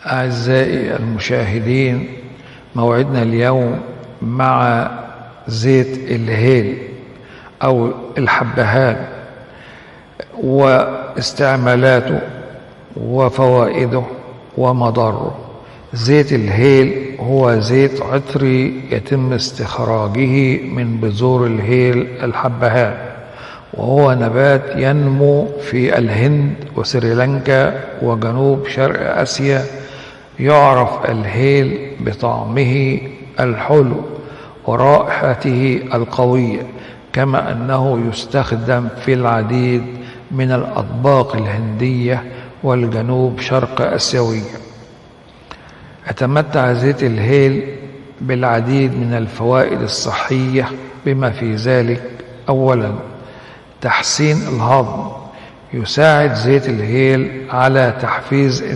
أعزائي المشاهدين، موعدنا اليوم مع زيت الهيل أو الحبهان واستعمالاته وفوائده ومضاره. زيت الهيل هو زيت عطري يتم استخراجه من بذور الهيل الحبهان، وهو نبات ينمو في الهند وسريلانكا وجنوب شرق آسيا. يعرف الهيل بطعمه الحلو ورائحته القوية، كما أنه يستخدم في العديد من الأطباق الهندية والجنوب شرق آسيوية. يتمتع زيت الهيل بالعديد من الفوائد الصحية، بما في ذلك: أولا، تحسين الهضم. يساعد زيت الهيل على تحفيز